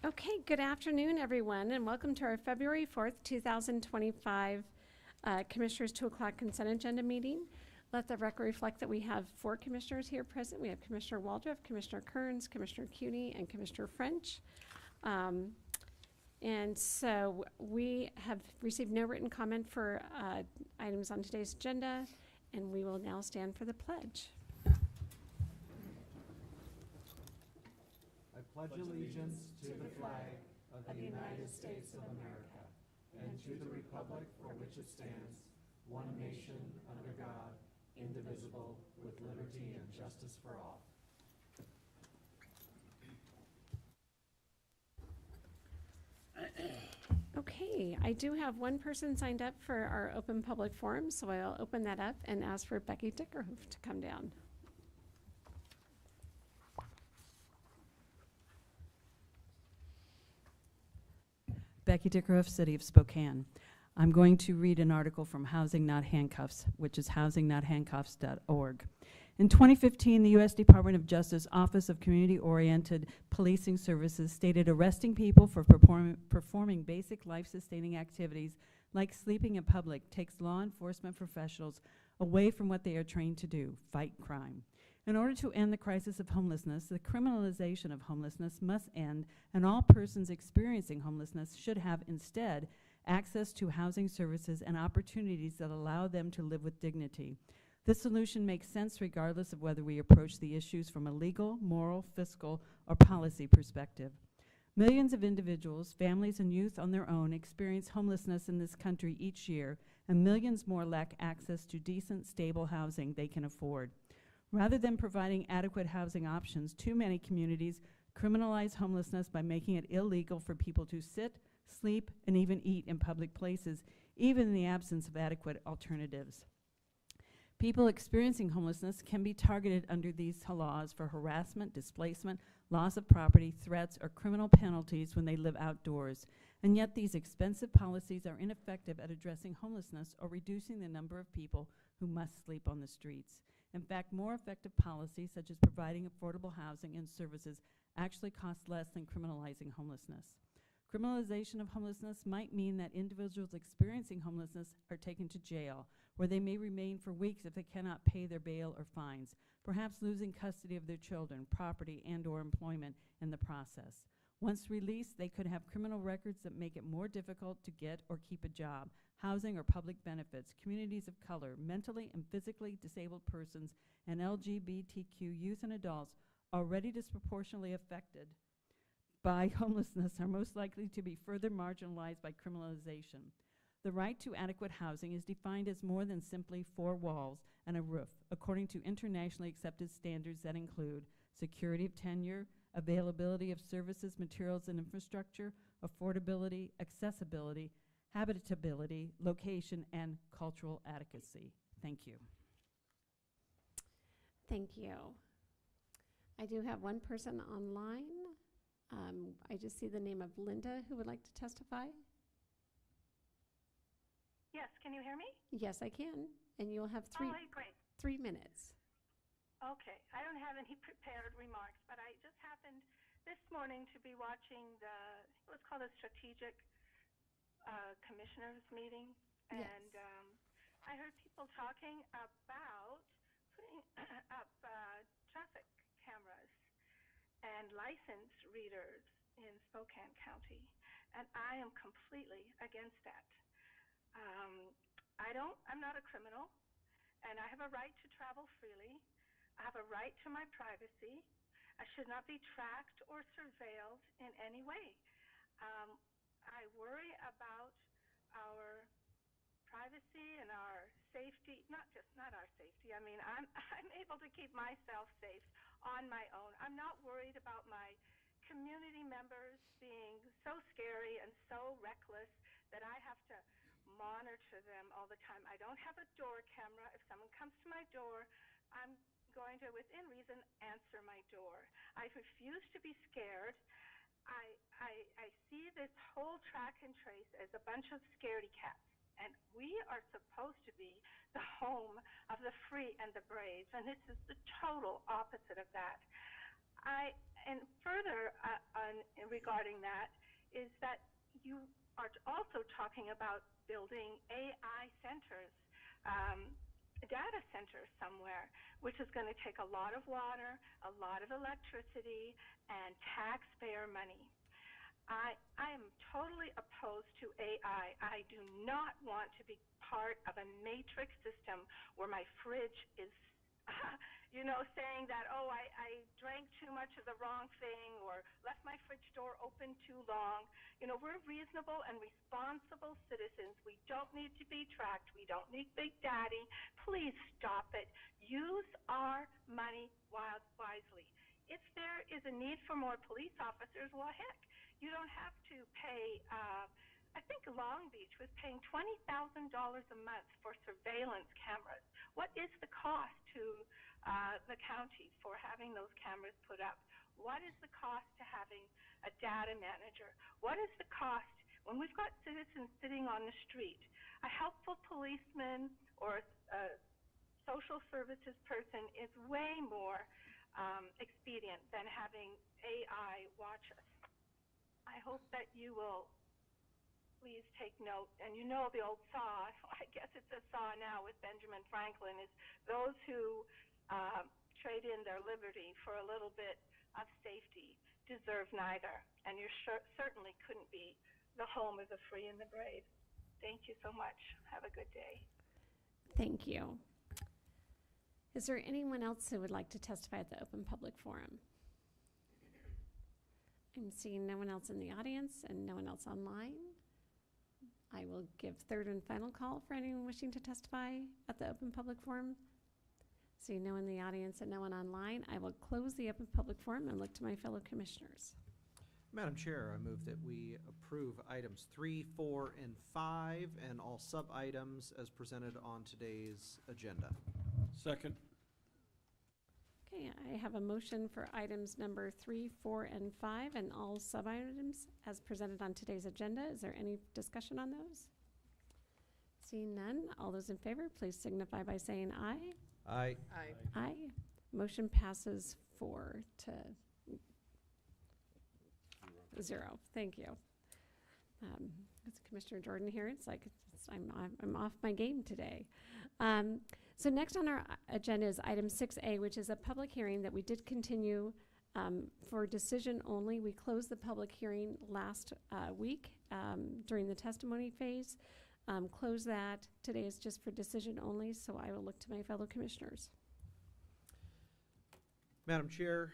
Okay, good afternoon, everyone, and welcome to our February 4th, 2025 Commissioners 2 o'clock consent agenda meeting. Let the record reflect that we have 4 commissioners here present. We have Commissioner Waldrop, Commissioner Kearns, Commissioner Cuney, and Commissioner French. And so we have received no written comment for items on today's agenda, and we will now stand for the pledge. I pledge allegiance to the flag of the United States of America and to the republic for which it stands, one nation under God, indivisible, with liberty and justice for all. Okay, I do have one person signed up for our open public forum, so I'll open that up and ask for Becky Dickerhoof to come down. Becky Dickerhoof, City of Spokane. I'm going to read an article from Housing Not Handcuffs, which is housingNotHandcuffs.org. In 2015, the U.S. Department of Justice Office of Community-Oriented Policing Services stated arresting people for performing basic life-sustaining activities like sleeping in public takes law enforcement professionals away from what they are trained to do, fight crime. In order to end the crisis of homelessness, the criminalization of homelessness must end, and all persons experiencing homelessness should have instead access to housing services and opportunities that allow them to live with dignity. This solution makes sense regardless of whether we approach the issues from a legal, moral, fiscal, or policy perspective. Millions of individuals, families, and youth on their own experience homelessness in this country each year, and millions more lack access to decent, stable housing they can afford. Rather than providing adequate housing options, too many communities criminalize homelessness by making it illegal for people to sit, sleep, and even eat in public places, even in the absence of adequate alternatives. People experiencing homelessness can be targeted under these laws for harassment, displacement, loss of property, threats, or criminal penalties when they live outdoors. And yet these expensive policies are ineffective at addressing homelessness or reducing the number of people who must sleep on the streets. In fact, more effective policies, such as providing affordable housing and services, actually cost less than criminalizing homelessness. Criminalization of homelessness might mean that individuals experiencing homelessness are taken to jail, where they may remain for weeks if they cannot pay their bail or fines, perhaps losing custody of their children, property, and/or employment in the process. Once released, they could have criminal records that make it more difficult to get or keep a job, housing or public benefits, communities of color, mentally and physically disabled persons, and LGBTQ youth and adults already disproportionately affected by homelessness are most likely to be further marginalized by criminalization. The right to adequate housing is defined as more than simply 4 walls and a roof, according to internationally accepted standards that include security of tenure, availability of services, materials, and infrastructure, affordability, accessibility, habitability, location, and cultural adequacy. Thank you. Thank you. I do have one person online. I just see the name of Linda who would like to testify. Yes, can you hear me? Yes, I can. And you'll have Great. 3 minutes. Okay, I don't have any prepared remarks, but I just happened this morning to be watching it was called a strategic commissioners meeting, Yes. and I heard people talking about putting up traffic cameras and license readers in Spokane County, and I am completely against that. I'm not a criminal, and I have a right to travel freely. I have a right to my privacy. I should not be tracked or surveilled in any way. I worry about our privacy and our safety, not our safety. I mean, I'm able to keep myself safe on my own. I'm not worried about my community members being so scary and so reckless that I have to monitor them all the time. I don't have a door camera. If someone comes to my door, I'm going to, within reason, answer my door. I refuse to be scared. I see this whole track and trace as a bunch of scaredy cats. And we are supposed to be the home of the free and the brave, and this is the total opposite of that. and further regarding that is that you are also talking about building AI centers, data centers somewhere, which is going to take a lot of water, a lot of electricity, and taxpayer money. I am totally opposed to AI. I do not want to be part of a matrix system where my fridge is, saying that, oh, I drank too much of the wrong thing or left my fridge door open too long. We're reasonable and responsible citizens. We don't need to be tracked. We don't need Big Daddy. Please stop it. Use our money wisely. If there is a need for more police officers, well, heck, you don't have to pay. I think Long Beach was paying $20,000 a month for surveillance cameras. What is the cost to the county for having those cameras put up? What is the cost to having a data manager? What is the cost when we've got citizens sitting on the street? A helpful policeman or a social services person is way more expedient than having AI watch us. I hope that you will please take note. And the old saw, I guess it's a saw now with Benjamin Franklin, is those who trade in their liberty for a little bit of safety deserve neither. And you certainly couldn't be the home of the free and the brave. Thank you so much. Have a good day. Thank you. Is there anyone else who would like to testify at the open public forum? I'm seeing no one else in the audience and no one else online. I will give third and final call for anyone wishing to testify at the open public forum. Seeing no one in the audience and no one online, I will close the open public forum and look to my fellow commissioners. Madam Chair, I move that we approve items 3, 4, and 5 and all sub-items as presented on today's agenda. Second. Okay, I have a motion for items number 3, 4, and 5 and all sub-items as presented on today's agenda. Is there any discussion on those? Seeing none, all those in favor, please signify by saying aye. Aye. Aye. Motion passes 4-0. Thank you. It's Commissioner Jordan here. It's like I'm off my game today. So next on our agenda is item 6A, which is a public hearing that we did continue for decision only. We closed the public hearing last week during the testimony phase. Close that. Today is just for decision only, so I will look to my fellow commissioners. Madam Chair,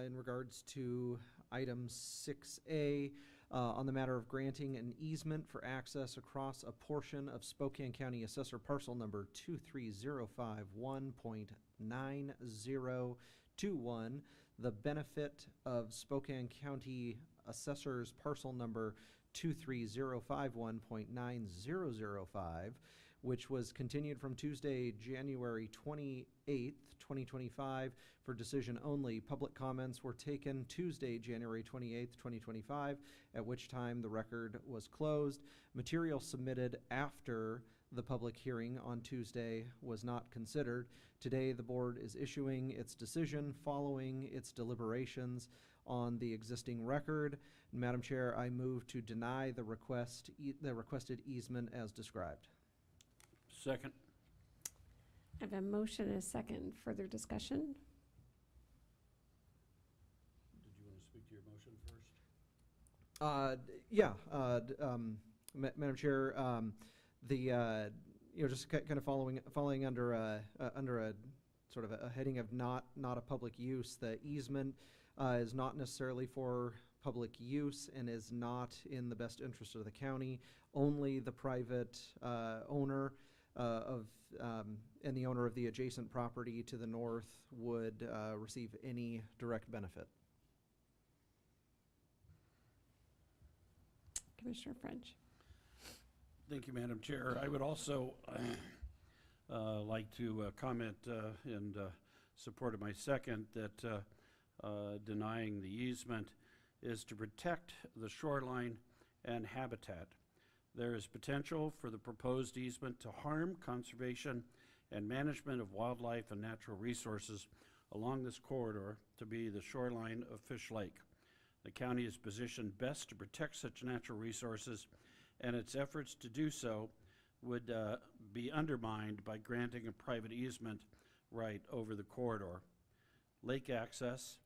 in regards to item 6A, on the matter of granting an easement for access across a portion of Spokane County Assessor Parcel Number 23051.9021, the benefit of Spokane County Assessor's Parcel Number 23051.9005, which was continued from Tuesday, January 28th, 2025 for decision only. Public comments were taken Tuesday, January 28th, 2025, at which time the record was closed. Material submitted after the public hearing on Tuesday was not considered. Today, the board is issuing its decision following its deliberations on the existing record. Madam Chair, I move to deny the requested easement as described. Second. I have a motion and a second. Further discussion? Did you want to speak to your motion first? Madam Chair, just kind of following under a sort of a heading of not a public use. The easement is not necessarily for public use and is not in the best interest of the county. Only the private owner and the owner of the adjacent property to the north would receive any direct benefit. Commissioner French. Thank you, Madam Chair. I would also like to comment in support of my second that denying the easement is to protect the shoreline and habitat. There is potential for the proposed easement to harm conservation and management of wildlife and natural resources along this corridor to be the shoreline of Fish Lake. The county is positioned best to protect such natural resources, and its efforts to do so would be undermined by granting a private easement right over the corridor. Lake access.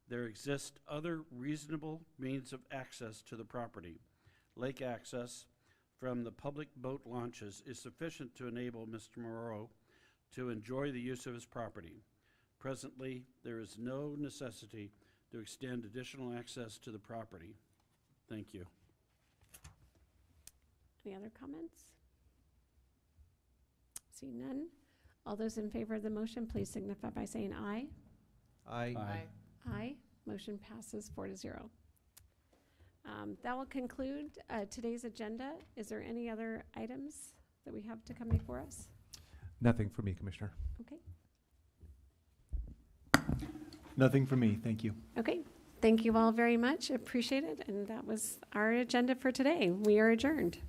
There exist other reasonable means of access to the property. Lake access from the public boat launches is sufficient to enable Mr. Moreau to enjoy the use of his property. Presently, there is no necessity to extend additional access to the property. Thank you. Any other comments? See none. All those in favor of the motion, please signify by saying aye. Aye. Aye. Motion passes 4-0. That will conclude today's agenda. Is there any other items that we have to come before us? Nothing for me, Commissioner. Okay. Nothing for me, thank you. Okay. Thank you all very much. Appreciate it. And that was our agenda for today. We are adjourned.